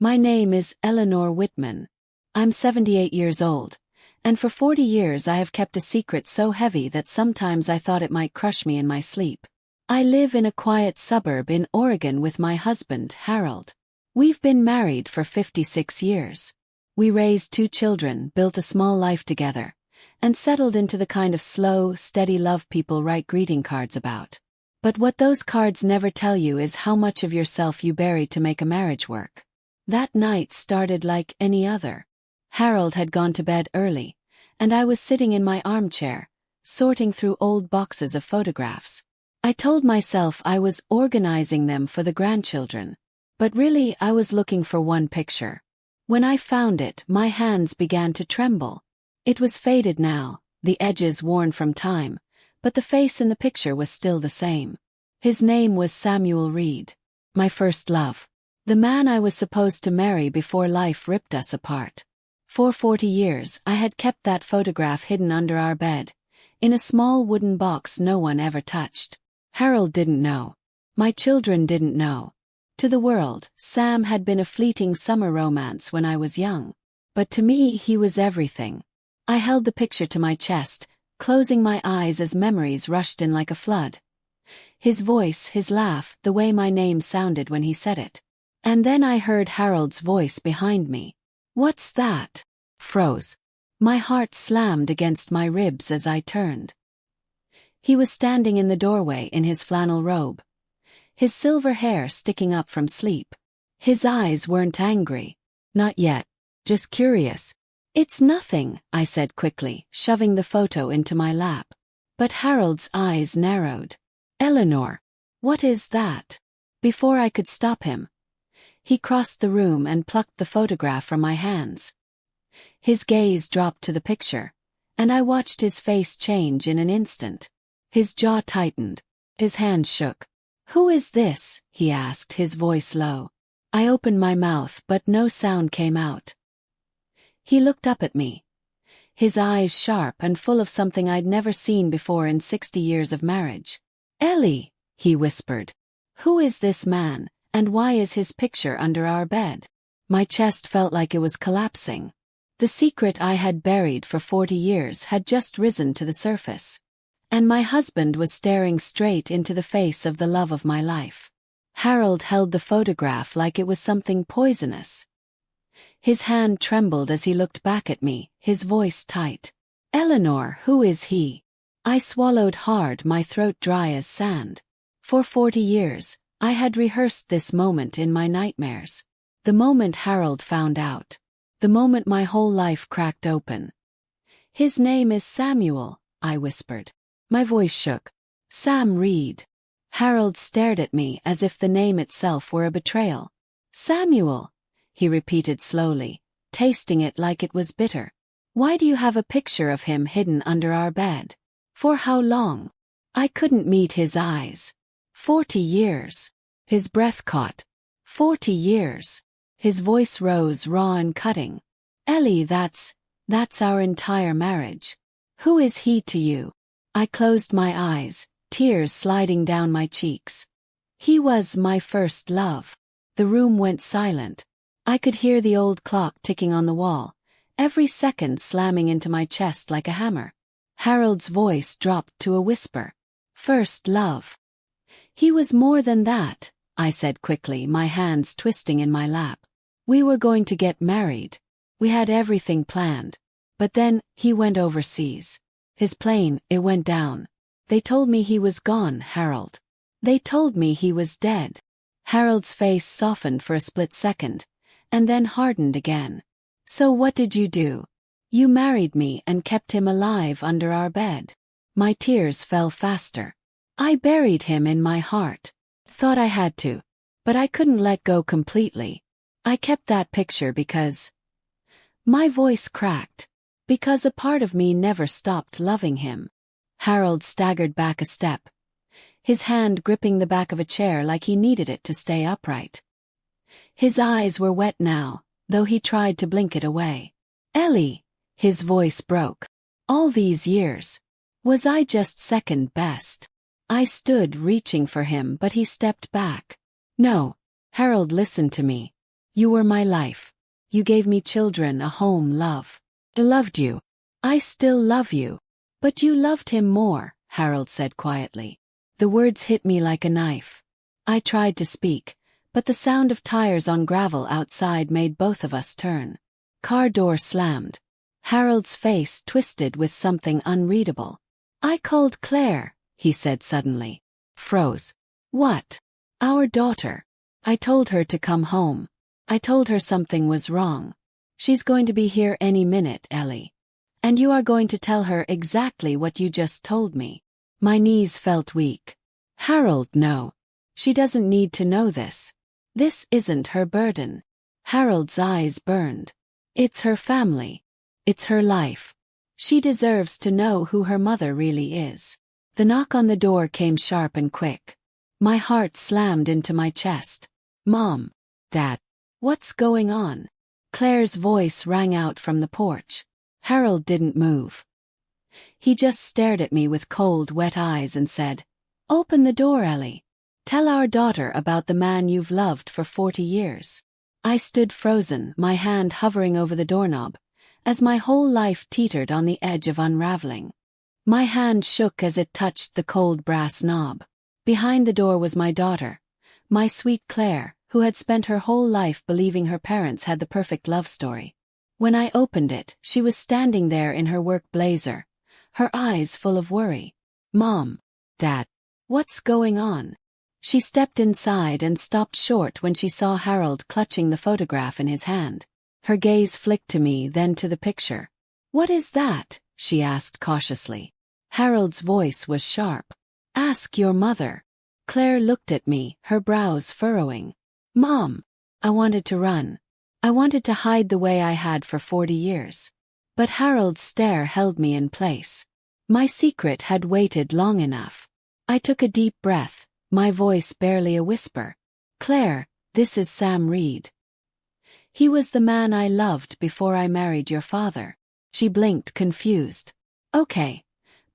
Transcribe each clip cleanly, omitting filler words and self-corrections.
My name is Eleanor Whitman. I'm 78 years old, and for 40 years I have kept a secret so heavy that sometimes I thought it might crush me in my sleep. I live in a quiet suburb in Oregon with my husband, Harold. We've been married for 56 years. We raised 2 children, built a small life together, and settled into the kind of slow, steady love people write greeting cards about. But what those cards never tell you is how much of yourself you bury to make a marriage work. That night started like any other. Harold had gone to bed early, and I was sitting in my armchair, sorting through old boxes of photographs. I told myself I was organizing them for the grandchildren, but really I was looking for one picture. When I found it, my hands began to tremble. It was faded now, the edges worn from time, but the face in the picture was still the same. His name was Samuel Reed, my first love. The man I was supposed to marry before life ripped us apart. For 40 years I had kept that photograph hidden under our bed, in a small wooden box no one ever touched. Harold didn't know. My children didn't know. To the world, Sam had been a fleeting summer romance when I was young. But to me he was everything. I held the picture to my chest, closing my eyes as memories rushed in like a flood. His voice, his laugh, the way my name sounded when he said it. And then I heard Harold's voice behind me. "What's that?" Froze. My heart slammed against my ribs as I turned. He was standing in the doorway in his flannel robe, his silver hair sticking up from sleep. His eyes weren't angry. Not yet. Just curious. "It's nothing," I said quickly, shoving the photo into my lap. But Harold's eyes narrowed. "Eleanor, what is that?" Before I could stop him, he crossed the room and plucked the photograph from my hands. His gaze dropped to the picture, and I watched his face change in an instant. His jaw tightened. His hands shook. "Who is this?" he asked, his voice low. I opened my mouth, but no sound came out. He looked up at me, his eyes sharp and full of something I'd never seen before in 60 years of marriage. "Ellie," he whispered. "Who is this man, and why is his picture under our bed?" My chest felt like it was collapsing. The secret I had buried for 40 years had just risen to the surface. And my husband was staring straight into the face of the love of my life. Harold held the photograph like it was something poisonous. His hand trembled as he looked back at me, his voice tight. "Eleanor, who is he?" I swallowed hard, my throat dry as sand. For 40 years, I had rehearsed this moment in my nightmares. The moment Harold found out. The moment my whole life cracked open. "His name is Samuel," I whispered. My voice shook. "Sam Reed." Harold stared at me as if the name itself were a betrayal. "Samuel," he repeated slowly, tasting it like it was bitter. "Why do you have a picture of him hidden under our bed? For how long?" I couldn't meet his eyes. 40 years. His breath caught. 40 years. His voice rose raw and cutting. "Ellie, that's our entire marriage. Who is he to you?" I closed my eyes, tears sliding down my cheeks. "He was my first love." The room went silent. I could hear the old clock ticking on the wall, every second slamming into my chest like a hammer. Harold's voice dropped to a whisper. "First love." "He was more than that," I said quickly, my hands twisting in my lap. "We were going to get married. We had everything planned. But then, he went overseas. His plane, it went down. They told me he was gone, Harold. They told me he was dead." Harold's face softened for a split second, and then hardened again. "So what did you do? You married me and kept him alive under our bed." My tears fell faster. "I buried him in my heart. Thought I had to. But I couldn't let go completely. I kept that picture because—" My voice cracked. "Because a part of me never stopped loving him." Harold staggered back a step, his hand gripping the back of a chair like he needed it to stay upright. His eyes were wet now, though he tried to blink it away. "Ellie," his voice broke. "All these years, was I just second best?" I stood reaching for him, but he stepped back. "No, Harold, listen to me. You were my life. You gave me children, a home, love. I loved you. I still love you. But you loved him more, Harold said quietly. The words hit me like a knife. I tried to speak, but the sound of tires on gravel outside made both of us turn. Car door slammed. Harold's face twisted with something unreadable. I called Claire, he said suddenly. Froze. What? Our daughter. I told her to come home. I told her something was wrong. She's going to be here any minute, Ellie. And you are going to tell her exactly what you just told me. My knees felt weak. Harold, no. She doesn't need to know this. This isn't her burden. Harold's eyes burned. It's her family. It's her life. She deserves to know who her mother really is. The knock on the door came sharp and quick. My heart slammed into my chest. Mom. Dad. What's going on? Claire's voice rang out from the porch. Harold didn't move. He just stared at me with cold, wet eyes and said, Open the door, Ellie. Tell our daughter about the man you've loved for 40 years. I stood frozen, my hand hovering over the doorknob, as my whole life teetered on the edge of unraveling. My hand shook as it touched the cold brass knob. Behind the door was my daughter, my sweet Claire, who had spent her whole life believing her parents had the perfect love story. When I opened it, she was standing there in her work blazer, her eyes full of worry. Mom. Dad. What's going on? She stepped inside and stopped short when she saw Harold clutching the photograph in his hand. Her gaze flicked to me, then to the picture. What is that? She asked cautiously. Harold's voice was sharp. Ask your mother. Claire looked at me, her brows furrowing. Mom. I wanted to run. I wanted to hide the way I had for 40 years. But Harold's stare held me in place. My secret had waited long enough. I took a deep breath, my voice barely a whisper. Claire, this is Sam Reed. He was the man I loved before I married your father. She blinked, confused. Okay.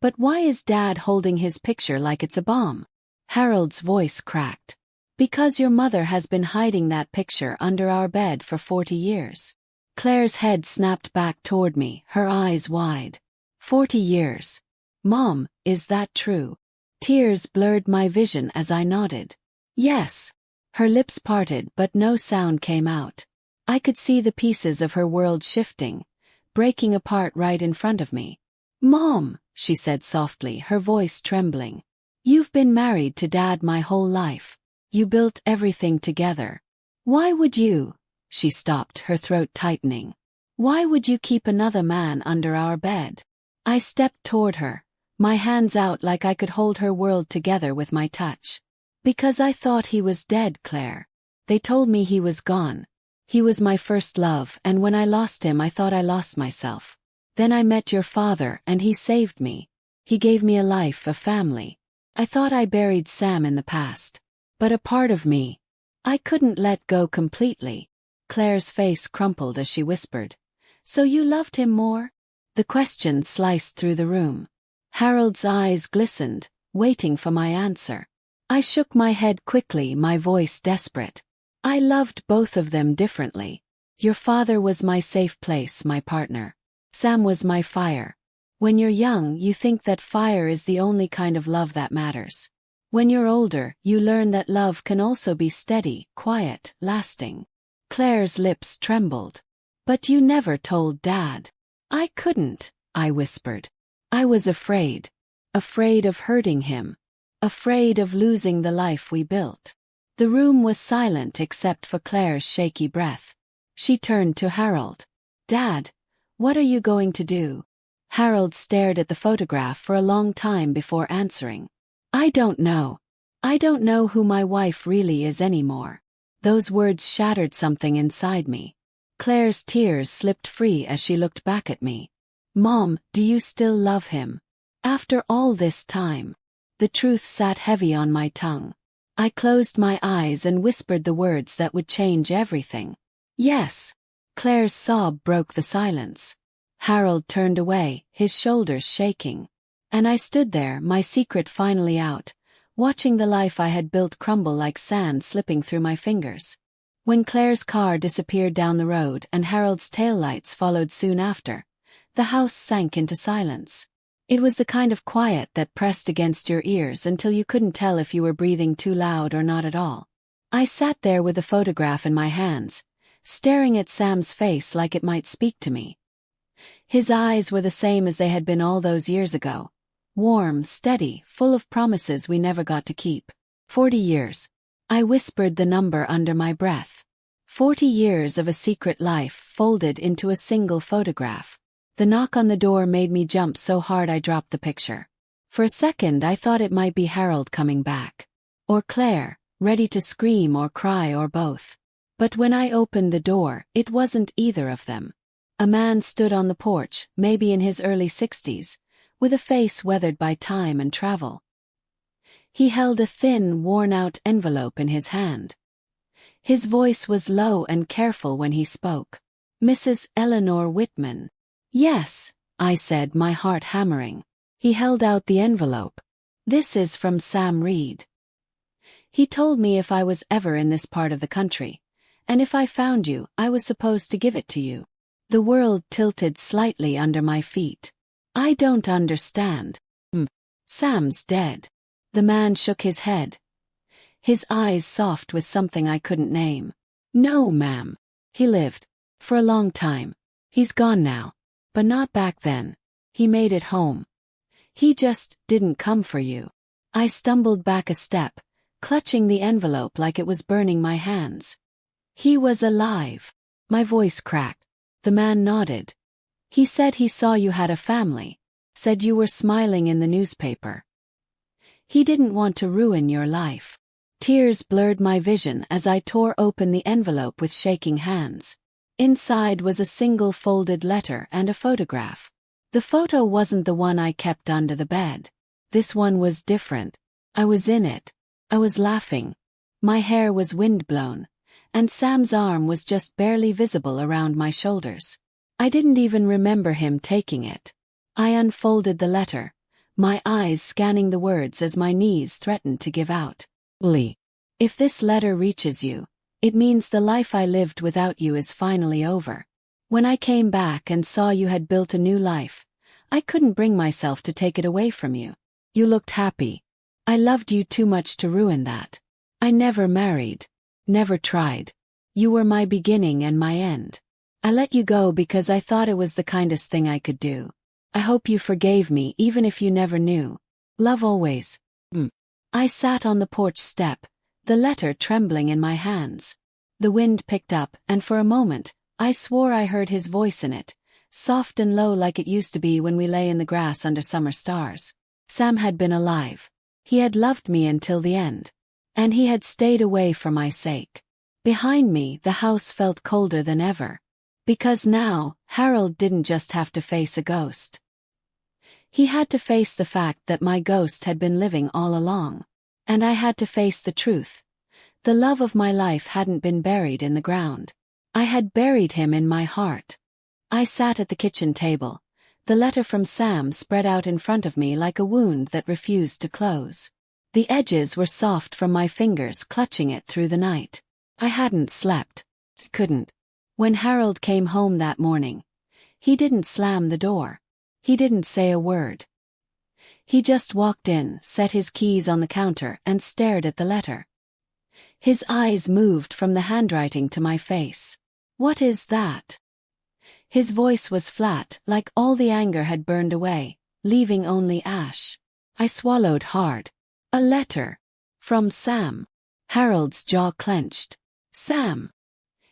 But why is Dad holding his picture like it's a bomb? Harold's voice cracked. Because your mother has been hiding that picture under our bed for 40 years. Claire's head snapped back toward me, her eyes wide. 40 years. Mom, is that true? Tears blurred my vision as I nodded. Yes. Her lips parted but no sound came out. I could see the pieces of her world shifting, breaking apart right in front of me. Mom, she said softly, her voice trembling. You've been married to Dad my whole life. You built everything together. Why would you? She stopped, her throat tightening. Why would you keep another man under our bed? I stepped toward her, my hands out like I could hold her world together with my touch. Because I thought he was dead, Claire. They told me he was gone. He was my first love, and when I lost him I thought I lost myself. Then I met your father and he saved me. He gave me a life, a family. I thought I buried Sam in the past. But a part of me, I couldn't let go completely. Claire's face crumpled as she whispered. So you loved him more? The question sliced through the room. Harold's eyes glistened, waiting for my answer. I shook my head quickly, my voice desperate. I loved both of them differently. Your father was my safe place, my partner. Sam was my fire. When you're young, you think that fire is the only kind of love that matters. When you're older, you learn that love can also be steady, quiet, lasting. Claire's lips trembled. But you never told Dad. I couldn't, I whispered. I was afraid. Afraid of hurting him. Afraid of losing the life we built. The room was silent except for Claire's shaky breath. She turned to Harold. Dad, what are you going to do? Harold stared at the photograph for a long time before answering. I don't know. I don't know who my wife really is anymore. Those words shattered something inside me. Claire's tears slipped free as she looked back at me. Mom, do you still love him? After all this time. The truth sat heavy on my tongue. I closed my eyes and whispered the words that would change everything. Yes. Claire's sob broke the silence. Harold turned away, his shoulders shaking. And I stood there, my secret finally out, watching the life I had built crumble like sand slipping through my fingers. When Claire's car disappeared down the road and Harold's taillights followed soon after, the house sank into silence. It was the kind of quiet that pressed against your ears until you couldn't tell if you were breathing too loud or not at all. I sat there with the photograph in my hands, staring at Sam's face like it might speak to me. His eyes were the same as they had been all those years ago. Warm, steady, full of promises we never got to keep. 40 years. I whispered the number under my breath. 40 years of a secret life folded into a single photograph. The knock on the door made me jump so hard I dropped the picture. For a second I thought it might be Harold coming back. Or Claire, ready to scream or cry or both. But when I opened the door, it wasn't either of them. A man stood on the porch, maybe in his early 60s, with a face weathered by time and travel. He held a thin, worn-out envelope in his hand. His voice was low and careful when he spoke. "Mrs. Eleanor Whitman." "Yes," I said, my heart hammering. He held out the envelope. "This is from Sam Reed. He told me if I was ever in this part of the country, and if I found you, I was supposed to give it to you." The world tilted slightly under my feet. "I don't understand." "Sam's dead." The man shook his head, his eyes soft with something I couldn't name. "No, ma'am. He lived. For a long time. He's gone now. But not back then. He made it home. He just didn't come for you." I stumbled back a step, clutching the envelope like it was burning my hands. "He was alive." My voice cracked. The man nodded. "He said he saw you had a family. Said you were smiling in the newspaper. He didn't want to ruin your life." Tears blurred my vision as I tore open the envelope with shaking hands. Inside was a single folded letter and a photograph. The photo wasn't the one I kept under the bed. This one was different. I was in it. I was laughing. My hair was windblown, and Sam's arm was just barely visible around my shoulders. I didn't even remember him taking it. I unfolded the letter, my eyes scanning the words as my knees threatened to give out. "Lee, if this letter reaches you, it means the life I lived without you is finally over. When I came back and saw you had built a new life, I couldn't bring myself to take it away from you. You looked happy. I loved you too much to ruin that. I never married. Never tried. You were my beginning and my end. I let you go because I thought it was the kindest thing I could do. I hope you forgave me even if you never knew. Love always." I sat on the porch step, the letter trembling in my hands. The wind picked up, and for a moment, I swore I heard his voice in it, soft and low like it used to be when we lay in the grass under summer stars. Sam had been alive. He had loved me until the end. And he had stayed away for my sake. Behind me, the house felt colder than ever. Because now, Harold didn't just have to face a ghost. He had to face the fact that my ghost had been living all along. And I had to face the truth. The love of my life hadn't been buried in the ground. I had buried him in my heart. I sat at the kitchen table, the letter from Sam spread out in front of me like a wound that refused to close. The edges were soft from my fingers clutching it through the night. I hadn't slept. Couldn't. When Harold came home that morning, he didn't slam the door. He didn't say a word. He just walked in, set his keys on the counter, and stared at the letter. His eyes moved from the handwriting to my face. "What is that?" His voice was flat, like all the anger had burned away, leaving only ash. I swallowed hard. "A letter. From Sam." Harold's jaw clenched. "Sam.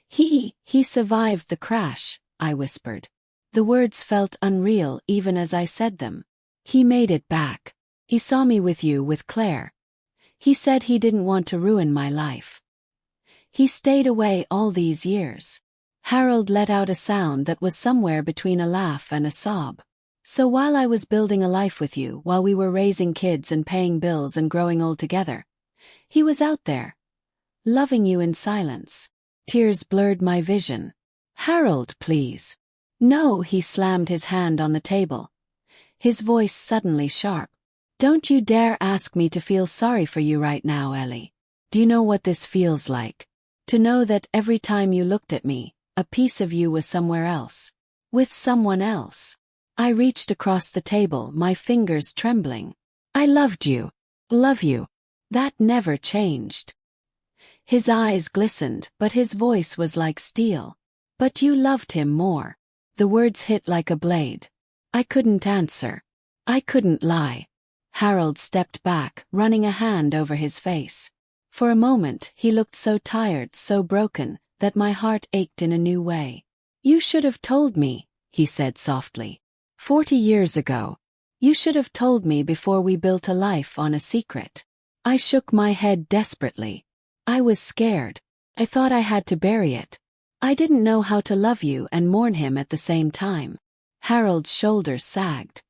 He survived the crash," I whispered. The words felt unreal even as I said them. "He made it back. He saw me with you, with Claire. He said he didn't want to ruin my life. He stayed away all these years." Harold let out a sound that was somewhere between a laugh and a sob. "So while I was building a life with you, while we were raising kids and paying bills and growing old together, he was out there, loving you in silence." Tears blurred my vision. "Harold, please." "No," he slammed his hand on the table, his voice suddenly sharp. "Don't you dare ask me to feel sorry for you right now, Ellie. Do you know what this feels like? To know that every time you looked at me, a piece of you was somewhere else. With someone else. I reached across the table, my fingers trembling. I loved you. Love you. That never changed. His eyes glistened, but his voice was like steel. But you loved him more. The words hit like a blade. I couldn't answer. I couldn't lie. Harold stepped back, running a hand over his face. For a moment, he looked so tired, so broken, that my heart ached in a new way. You should have told me, he said softly. 40 years ago. You should have told me before we built a life on a secret. I shook my head desperately. I was scared. I thought I had to bury it. I didn't know how to love you and mourn him at the same time. Harold's shoulders sagged.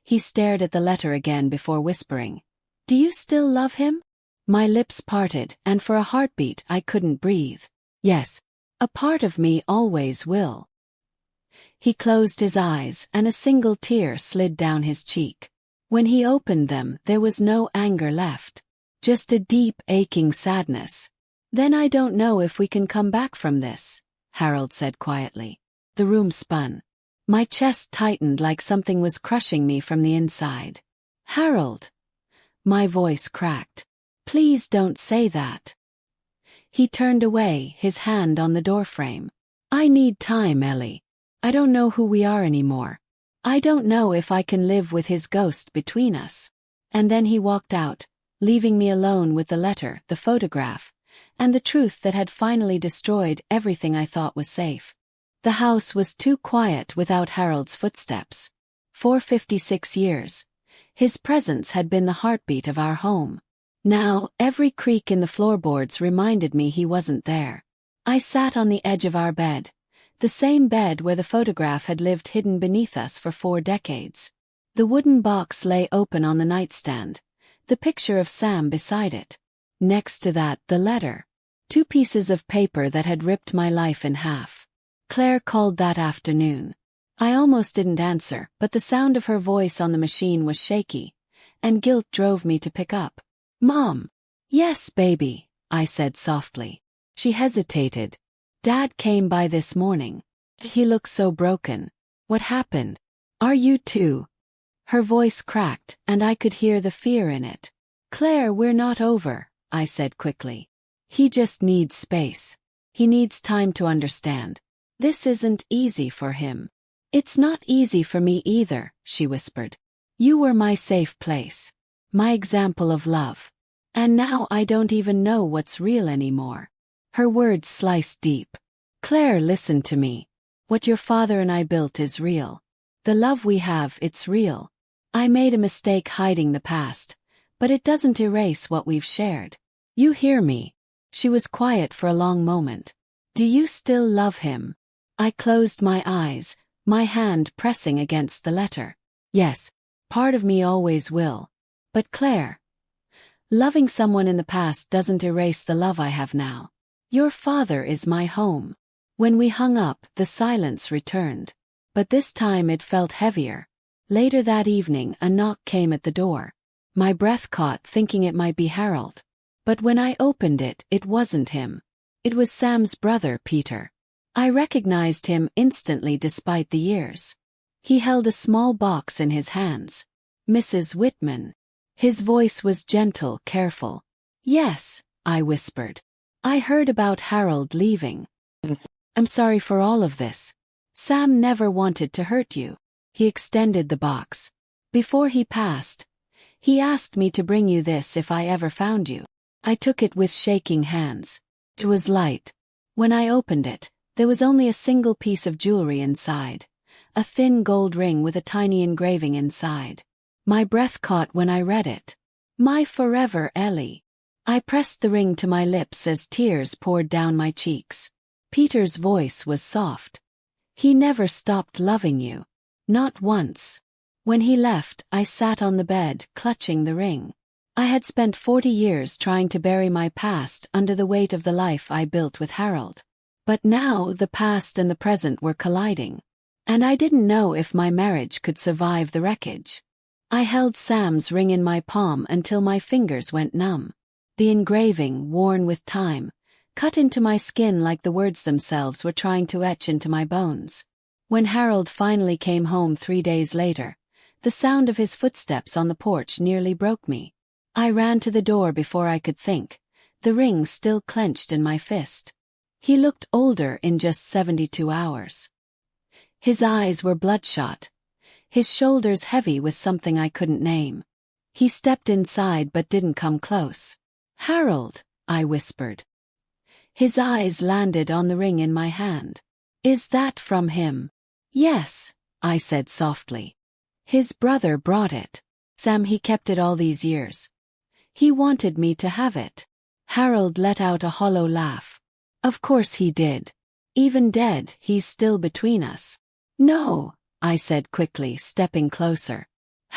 He stared at the letter again before whispering, "Do you still love him?" My lips parted, and for a heartbeat I couldn't breathe. Yes. A part of me always will. He closed his eyes, and a single tear slid down his cheek. When he opened them, there was no anger left. Just a deep, aching sadness. Then I don't know if we can come back from this, Harold said quietly. The room spun. My chest tightened like something was crushing me from the inside. Harold. My voice cracked. Please don't say that. He turned away, his hand on the doorframe. I need time, Ellie. I don't know who we are anymore. I don't know if I can live with his ghost between us. And then he walked out, leaving me alone with the letter, the photograph, and the truth that had finally destroyed everything I thought was safe. The house was too quiet without Harold's footsteps. For 56 years, his presence had been the heartbeat of our home. Now, every creak in the floorboards reminded me he wasn't there. I sat on the edge of our bed, the same bed where the photograph had lived hidden beneath us for 4 decades. The wooden box lay open on the nightstand, the picture of Sam beside it. Next to that, the letter. 2 pieces of paper that had ripped my life in half. Claire called that afternoon. I almost didn't answer, but the sound of her voice on the machine was shaky, and guilt drove me to pick up. Mom. Yes, baby, I said softly. She hesitated. Dad came by this morning. He looks so broken. What happened? Are you too? Her voice cracked, and I could hear the fear in it. Claire, we're not over, I said quickly. He just needs space. He needs time to understand. This isn't easy for him. It's not easy for me either, she whispered. You were my safe place. My example of love. And now I don't even know what's real anymore. Her words sliced deep. Claire, listen to me. What your father and I built is real. The love we have, it's real. I made a mistake hiding the past, but it doesn't erase what we've shared. You hear me? She was quiet for a long moment. Do you still love him? I closed my eyes, my hand pressing against the letter. Yes, part of me always will. But Claire, loving someone in the past doesn't erase the love I have now. Your father is my home. When we hung up, the silence returned. But this time it felt heavier. Later that evening, a knock came at the door. My breath caught, thinking it might be Harold. But when I opened it, it wasn't him. It was Sam's brother, Peter. I recognized him instantly despite the years. He held a small box in his hands. Mrs. Whitman. His voice was gentle, careful. Yes, I whispered. I heard about Harold leaving. I'm sorry for all of this. Sam never wanted to hurt you. He extended the box. Before he passed, he asked me to bring you this if I ever found you. I took it with shaking hands. It was light. When I opened it, there was only a single piece of jewelry inside. A thin gold ring with a tiny engraving inside. My breath caught when I read it. My forever Ellie. I pressed the ring to my lips as tears poured down my cheeks. Peter's voice was soft. He never stopped loving you. Not once. When he left, I sat on the bed, clutching the ring. I had spent 40 years trying to bury my past under the weight of the life I built with Harold. But now the past and the present were colliding. And I didn't know if my marriage could survive the wreckage. I held Sam's ring in my palm until my fingers went numb. The engraving, worn with time, cut into my skin like the words themselves were trying to etch into my bones. When Harold finally came home 3 days later, the sound of his footsteps on the porch nearly broke me. I ran to the door before I could think, the ring still clenched in my fist. He looked older in just 72 hours. His eyes were bloodshot, his shoulders heavy with something I couldn't name. He stepped inside but didn't come close. "Harold," I whispered. His eyes landed on the ring in my hand. "Is that from him?" "Yes," I said softly. "His brother brought it. Sam, he kept it all these years. He wanted me to have it." Harold let out a hollow laugh. "Of course he did. Even dead, he's still between us." "No," I said quickly, stepping closer.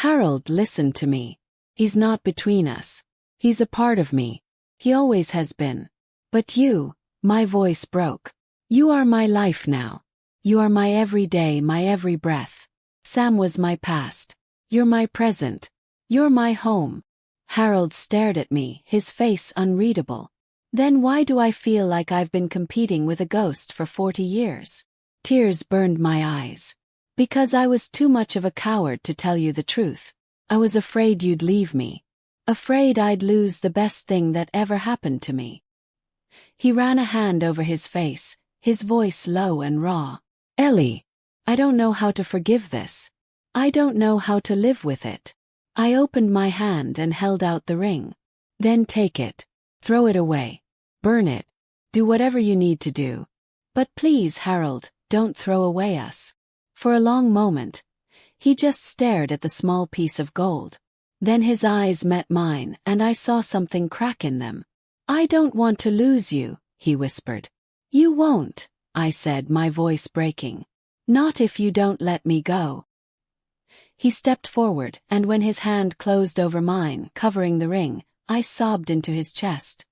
"Harold, listen to me. He's not between us. He's a part of me. He always has been. But you," my voice broke. "You are my life now. You are my every day, my every breath. Sam was my past. You're my present. You're my home." Harold stared at me, his face unreadable. "Then why do I feel like I've been competing with a ghost for 40 years? Tears burned my eyes. "Because I was too much of a coward to tell you the truth. I was afraid you'd leave me. Afraid I'd lose the best thing that ever happened to me." He ran a hand over his face, his voice low and raw. "Ellie, I don't know how to forgive this. I don't know how to live with it." I opened my hand and held out the ring. "Then take it. Throw it away. Burn it. Do whatever you need to do. But please, Harold, don't throw away us." For a long moment, he just stared at the small piece of gold. Then his eyes met mine and I saw something crack in them. "I don't want to lose you," he whispered. "You won't," I said, my voice breaking. "Not if you don't let me go." He stepped forward, and when his hand closed over mine, covering the ring, I sobbed into his chest.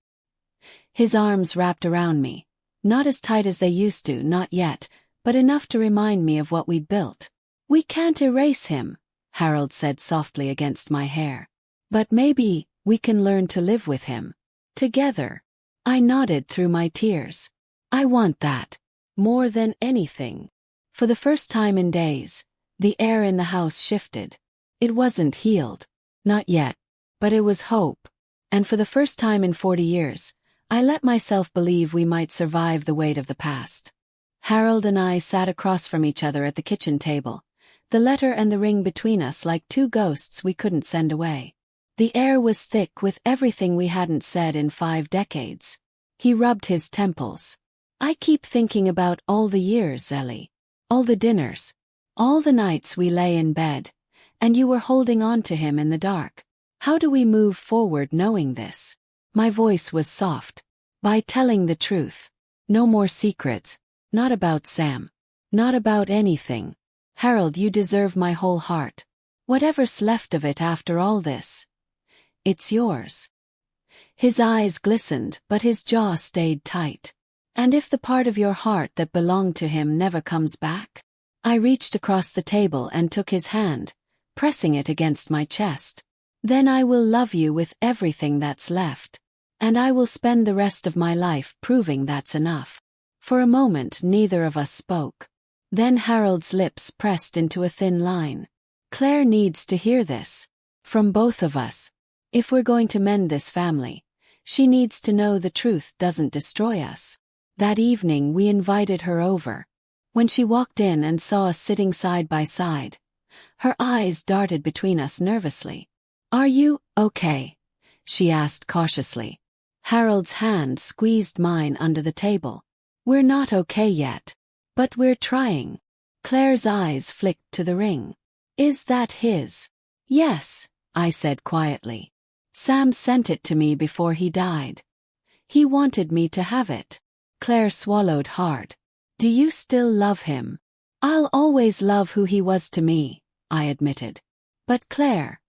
His arms wrapped around me. Not as tight as they used to, not yet, but enough to remind me of what we'd built. "We can't erase him," Harold said softly against my hair. "But maybe we can learn to live with him. Together." I nodded through my tears. "I want that. More than anything." For the first time in days, the air in the house shifted. It wasn't healed. Not yet. But it was hope. And for the first time in 40 years, I let myself believe we might survive the weight of the past. Harold and I sat across from each other at the kitchen table, the letter and the ring between us like two ghosts we couldn't send away. The air was thick with everything we hadn't said in 5 decades. He rubbed his temples. "I keep thinking about all the years, Ellie. All the dinners. All the nights we lay in bed, and you were holding on to him in the dark. How do we move forward knowing this?" My voice was soft. "By telling the truth. No more secrets. Not about Sam. Not about anything. Harold, you deserve my whole heart. Whatever's left of it after all this. It's yours." His eyes glistened, but his jaw stayed tight. "And if the part of your heart that belonged to him never comes back?" I reached across the table and took his hand, pressing it against my chest. "Then I will love you with everything that's left. And I will spend the rest of my life proving that's enough." For a moment neither of us spoke. Then Harold's lips pressed into a thin line. "Claire needs to hear this. From both of us. If we're going to mend this family, she needs to know the truth doesn't destroy us." That evening we invited her over. When she walked in and saw us sitting side by side, her eyes darted between us nervously. "Are you okay?" she asked cautiously. Harold's hand squeezed mine under the table. "We're not okay yet. But we're trying." Claire's eyes flicked to the ring. "Is that his?" "Yes," I said quietly. "Sam sent it to me before he died. He wanted me to have it." Claire swallowed hard. "Do you still love him?" "I'll always love who he was to me," I admitted. "But Claire,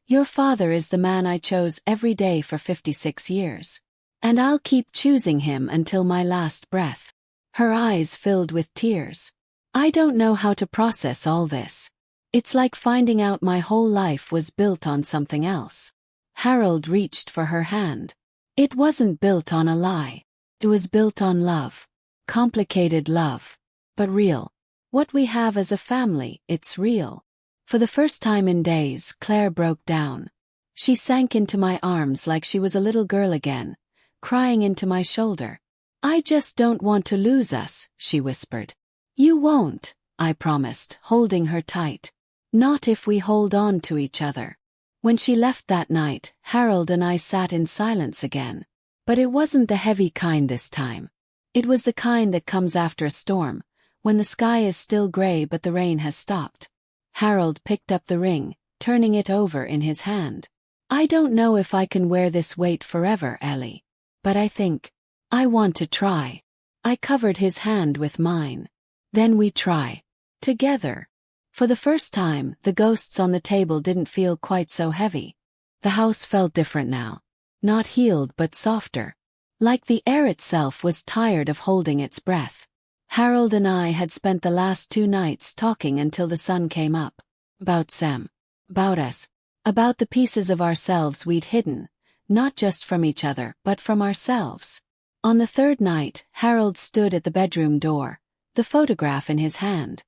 your father is the man I chose every day for 56 years. And I'll keep choosing him until my last breath." Her eyes filled with tears. "I don't know how to process all this. It's like finding out my whole life was built on something else." Harold reached for her hand. "It wasn't built on a lie. It was built on love. Complicated love. But real. What we have as a family, it's real. For the first time in days, Claire broke down. She sank into my arms like she was a little girl again, crying into my shoulder. "I just don't want to lose us," she whispered. "You won't," I promised, holding her tight. "Not if we hold on to each other." When she left that night, Harold and I sat in silence again. But it wasn't the heavy kind this time. It was the kind that comes after a storm, when the sky is still gray but the rain has stopped. Harold picked up the ring, turning it over in his hand. "I don't know if I can wear this weight forever, Ellie. But I think I want to try." I covered his hand with mine. "Then we try. Together." For the first time, the ghosts on the table didn't feel quite so heavy. The house felt different now. Not healed but softer. Like the air itself was tired of holding its breath. Harold and I had spent the last 2 nights talking until the sun came up. About Sam. About us. About the pieces of ourselves we'd hidden, not just from each other but from ourselves. On the 3rd night, Harold stood at the bedroom door, the photograph in his hand.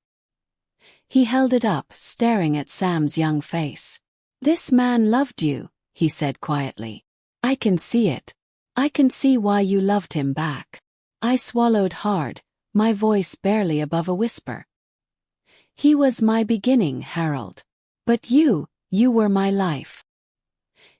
He held it up, staring at Sam's young face. "This man loved you," he said quietly. "I can see it. I can see why you loved him back." I swallowed hard, my voice barely above a whisper. "He was my beginning, Harold. But you were my life."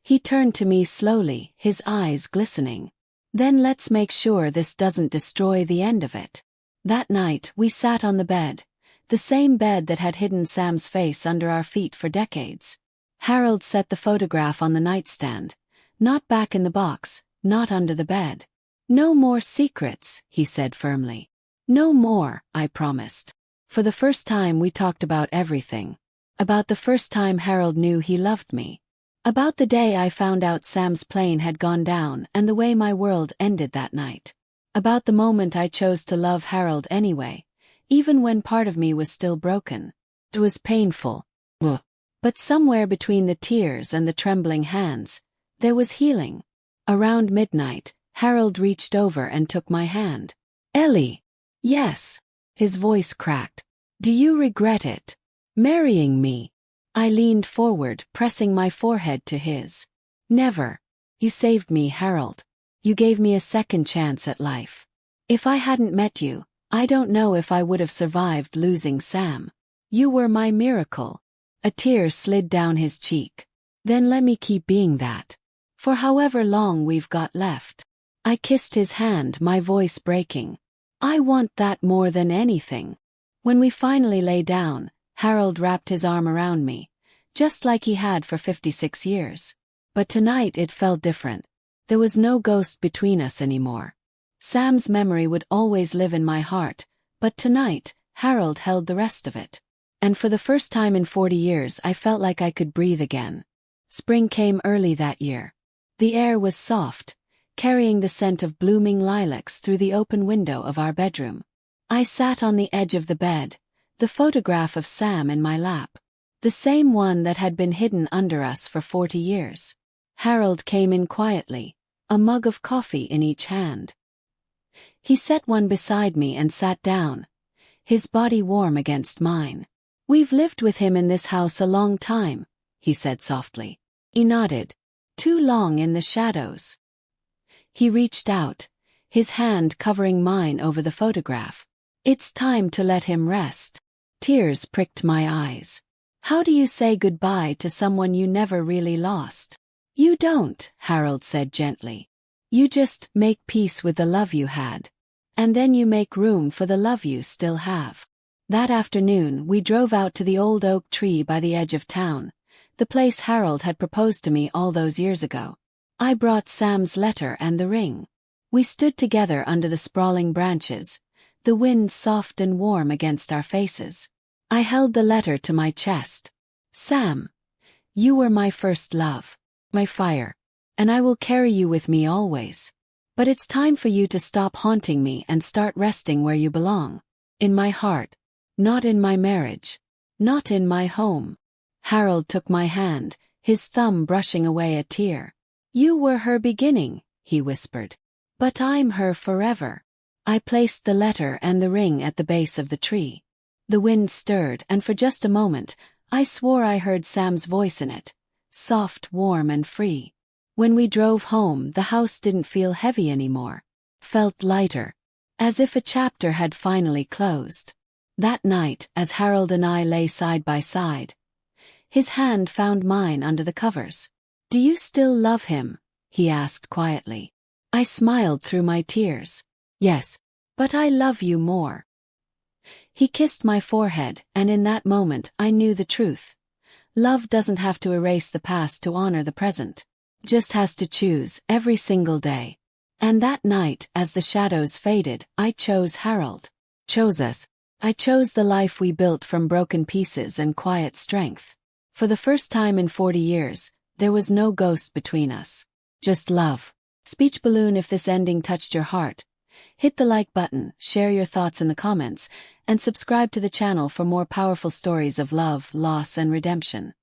He turned to me slowly, his eyes glistening. "Then let's make sure this doesn't destroy the end of it." That night, we sat on the bed. The same bed that had hidden Sam's face under our feet for decades. Harold set the photograph on the nightstand. Not back in the box, not under the bed. "No more secrets," he said firmly. "No more," I promised. For the first time we talked about everything. About the first time Harold knew he loved me. About the day I found out Sam's plane had gone down and the way my world ended that night. About the moment I chose to love Harold anyway. Even when part of me was still broken. It was painful. But somewhere between the tears and the trembling hands, there was healing. Around midnight, Harold reached over and took my hand. "Ellie." "Yes." His voice cracked. "Do you regret it? Marrying me?" I leaned forward, pressing my forehead to his. "Never. You saved me, Harold. You gave me a second chance at life. If I hadn't met you, I don't know if I would have survived losing Sam. You were my miracle." A tear slid down his cheek. "Then let me keep being that. For however long we've got left." I kissed his hand, my voice breaking. "I want that more than anything." When we finally lay down, Harold wrapped his arm around me, just like he had for 56 years. But tonight it felt different. There was no ghost between us anymore. Sam's memory would always live in my heart, but tonight, Harold held the rest of it. And for the first time in 40 years I felt like I could breathe again. Spring came early that year. The air was soft, carrying the scent of blooming lilacs through the open window of our bedroom. I sat on the edge of the bed, the photograph of Sam in my lap. The same one that had been hidden under us for 40 years. Harold came in quietly, a mug of coffee in each hand. He set one beside me and sat down, his body warm against mine. "We've lived with him in this house a long time," he said softly. He nodded. "Too long in the shadows." He reached out, his hand covering mine over the photograph. "It's time to let him rest." Tears pricked my eyes. "How do you say goodbye to someone you never really lost?" "You don't," Harold said gently. "You just make peace with the love you had. And then you make room for the love you still have." That afternoon, we drove out to the old oak tree by the edge of town, the place Harold had proposed to me all those years ago. I brought Sam's letter and the ring. We stood together under the sprawling branches, the wind soft and warm against our faces. I held the letter to my chest. "Sam, you were my first love, my fire, and I will carry you with me always. But it's time for you to stop haunting me and start resting where you belong. In my heart. Not in my marriage. Not in my home." Harold took my hand, his thumb brushing away a tear. "You were her beginning," he whispered. But I'm her forever. I placed the letter and the ring at the base of the tree. The wind stirred, and for just a moment, I swore I heard Sam's voice in it, soft, warm, and free. When we drove home, the house didn't feel heavy anymore. Felt lighter, as if a chapter had finally closed. That night, as Harold and I lay side by side, his hand found mine under the covers. "Do you still love him?" he asked quietly. I smiled through my tears. "Yes, but I love you more." He kissed my forehead, and in that moment I knew the truth. Love doesn't have to erase the past to honor the present. Just has to choose every single day. And that night, as the shadows faded, I chose Harold. Chose us. I chose the life we built from broken pieces and quiet strength. For the first time in 40 years, there was no ghost between us. Just love. Speech balloon. If this ending touched your heart, hit the like button, share your thoughts in the comments, and subscribe to the channel for more powerful stories of love, loss, and redemption.